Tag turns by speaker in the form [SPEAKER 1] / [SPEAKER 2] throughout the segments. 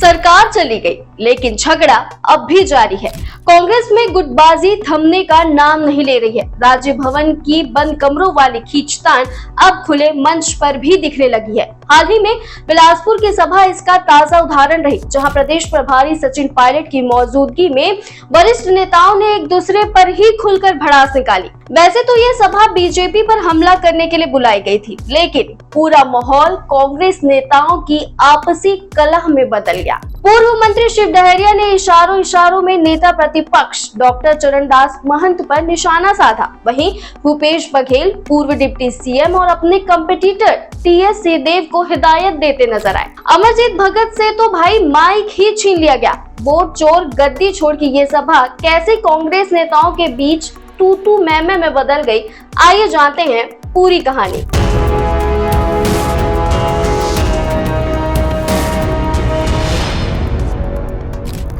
[SPEAKER 1] सरकार चली गई, लेकिन झगड़ा अब भी जारी है। कांग्रेस में गुटबाजी थमने का नाम नहीं ले रही है। राज्य भवन की बंद कमरों वाली खींचतान अब खुले मंच पर भी दिखने लगी है। हाल ही में बिलासपुर की सभा इसका ताजा उदाहरण रही, जहां प्रदेश प्रभारी सचिन पायलट की मौजूदगी में वरिष्ठ नेताओं ने एक दूसरे पर ही खुलकर भड़ास निकाली। वैसे तो ये सभा बीजेपी पर हमला करने के लिए बुलाई गई थी, लेकिन पूरा माहौल कांग्रेस नेताओं की आपसी कलह में बदल गया। पूर्व मंत्री शिव डहरिया ने इशारों में नेता प्रतिपक्ष डॉक्टर चरणदास महंत पर निशाना साधा। वहीं भूपेश बघेल पूर्व डिप्टी सीएम और अपने कंपटीटर टीएस सिंहदेव को हिदायत देते नजर आए। अमरजीत भगत से तो भाई माइक ही छीन लिया गया। वोट चोर गद्दी छोड़ की ये सभा कैसे कांग्रेस नेताओं के बीच तू मैं में बदल गई, आइए जानते हैं पूरी कहानी।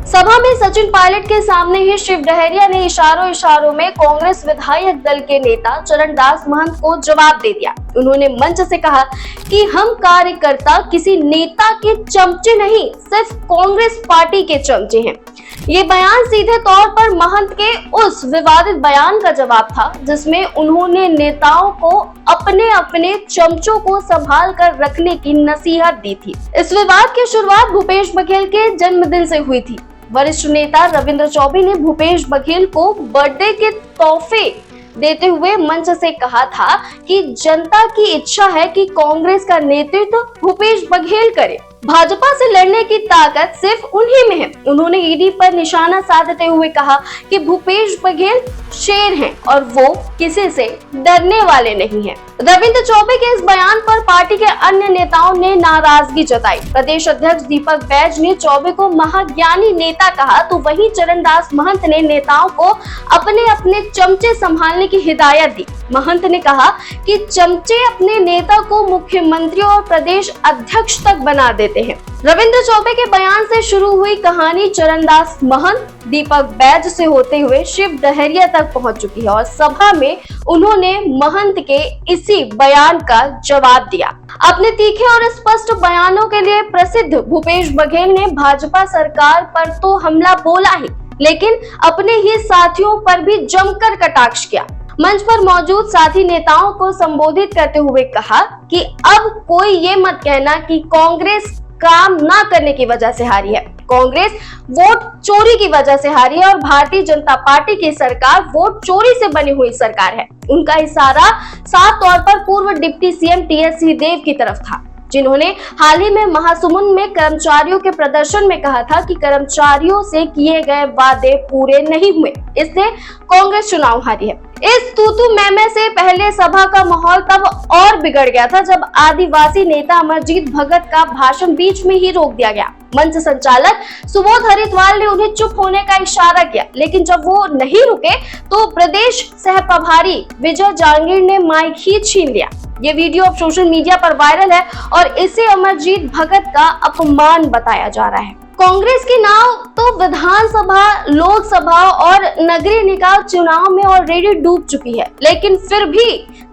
[SPEAKER 1] सभा में सचिन पायलट के सामने ही शिव डहरिया ने इशारों में कांग्रेस विधायक दल के नेता चरणदास महंत को जवाब दे दिया। उन्होंने मंच से कहा कि हम कार्यकर्ता किसी नेता के चमचे नहीं, सिर्फ कांग्रेस पार्टी के चमचे हैं। ये बयान सीधे तौर पर महंत के उस विवादित बयान का जवाब था, जिसमें उन्होंने नेताओं को अपने चमचों को संभाल कर रखने की नसीहत दी थी। इस विवाद की शुरुआत भूपेश बघेल के जन्मदिन से हुई थी। वरिष्ठ नेता रविंद्र चौबे ने भूपेश बघेल को बर्थडे के तोहफे देते हुए मंच से कहा था कि जनता की इच्छा है कि कांग्रेस का नेतृत्व भूपेश बघेल करे। भाजपा से लड़ने की ताकत सिर्फ उन्हीं में है। उन्होंने ईडी पर निशाना साधते हुए कहा कि भूपेश बघेल शेर हैं और वो किसी से डरने वाले नहीं हैं। रविंद्र चौबे के इस बयान पर पार्टी के अन्य नेताओं ने नाराजगी जताई। प्रदेश अध्यक्ष दीपक बैज ने चौबे को महाज्ञानी नेता कहा, तो वहीं चरणदास महंत ने नेताओं को अपने चमचे संभालने की हिदायत दी। महंत ने कहा कि चमचे अपने नेता को मुख्यमंत्री और प्रदेश अध्यक्ष तक बना देते हैं। रविंद्र चौबे के बयान से शुरू हुई कहानी चरणदास महंत, दीपक बैज से होते हुए शिव डहरिया तक पहुंच चुकी है और सभा में उन्होंने महंत के इसी बयान का जवाब दिया। अपने तीखे और स्पष्ट बयानों के लिए प्रसिद्ध भूपेश बघेल ने भाजपा सरकार पर तो हमला बोला ही, लेकिन अपने ही साथियों पर भी जमकर कटाक्ष किया। मंच पर मौजूद साथी नेताओं को संबोधित करते हुए कहा कि अब कोई ये मत कहना कि कांग्रेस काम ना करने की वजह से हारी है। कांग्रेस वोट चोरी की वजह से हारी है और भारतीय जनता पार्टी की सरकार वोट चोरी से बनी हुई सरकार है। उनका इशारा साफ तौर पर पूर्व डिप्टी सीएम टीएस सिंहदेव की तरफ था, जिन्होंने हाल ही में महासमुंद में कर्मचारियों के प्रदर्शन में कहा था कि कर्मचारियों से किए गए वादे पूरे नहीं हुए, इससे कांग्रेस चुनाव हारी है। इस तू मैं से पहले सभा का माहौल तब और बिगड़ गया था, जब आदिवासी नेता अमरजीत भगत का भाषण बीच में ही रोक दिया गया। मंच संचालक सुबोध हरिद्वार ने उन्हें चुप होने का इशारा किया, लेकिन जब वो नहीं रुके तो प्रदेश सह प्रभारी विजय जांगीर ने माइक ही छीन लिया। ये वीडियो अब सोशल मीडिया पर वायरल है और इसे अमरजीत भगत का अपमान बताया जा रहा है। कांग्रेस की नाव तो विधानसभा, लोकसभा और नगरीय निकाय चुनाव में ऑलरेडी डूब चुकी है, लेकिन फिर भी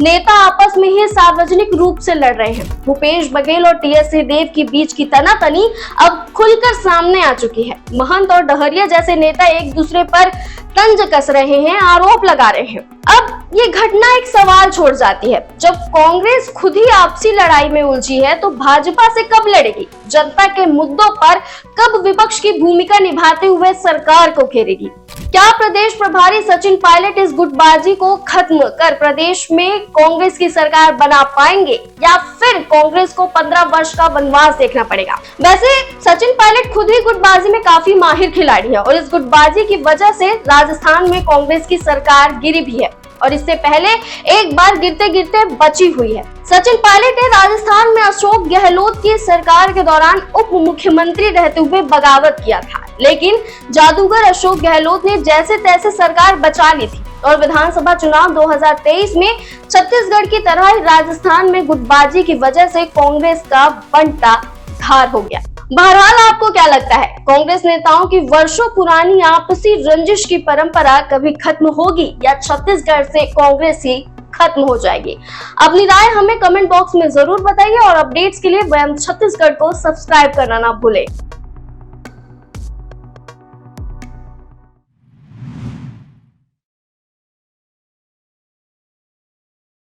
[SPEAKER 1] नेता आपस में ही सार्वजनिक रूप से लड़ रहे हैं। भूपेश बघेल और टीएस सिंहदेव के बीच की तनातनी अब खुलकर सामने आ चुकी है। महंत और डहरिया जैसे नेता एक दूसरे पर तंज कस रहे हैं, आरोप लगा रहे हैं। अब ये घटना एक सवाल छोड़ जाती है, जब कांग्रेस खुद ही आपसी लड़ाई में उलझी है तो भाजपा से कब लड़ेगी? जनता के मुद्दों पर कब विपक्ष की भूमिका निभाते हुए सरकार को घेरेगी? क्या प्रदेश प्रभारी सचिन पायलट इस गुटबाजी को खत्म कर प्रदेश में कांग्रेस की सरकार बना पाएंगे या फिर कांग्रेस को 15 वर्ष का वनवास देखना पड़ेगा? वैसे सचिन पायलट खुद ही गुटबाजी में काफी माहिर खिलाड़ी है और इस गुटबाजी की वजह से राजस्थान में कांग्रेस की सरकार गिरी भी है और इससे पहले एक बार गिरते गिरते बची हुई है। सचिन पायलट ने राजस्थान में अशोक गहलोत की सरकार के दौरान उप मुख्यमंत्री रहते हुए बगावत किया था, लेकिन जादूगर अशोक गहलोत ने जैसे तैसे सरकार बचा ली थी और विधानसभा चुनाव 2023 में छत्तीसगढ़ की तरह ही राजस्थान में गुटबाजी की वजह से कांग्रेस का बंटा धार हो गया। बहरहाल आपको क्या लगता है, कांग्रेस नेताओं की वर्षों पुरानी आपसी रंजिश की परंपरा कभी खत्म होगी या छत्तीसगढ़ से कांग्रेस ही खत्म हो जाएगी? अपनी राय हमें कमेंट बॉक्स में जरूर बताइए और अपडेट्स के लिए वयम छत्तीसगढ़ को सब्सक्राइब करना ना भूलें।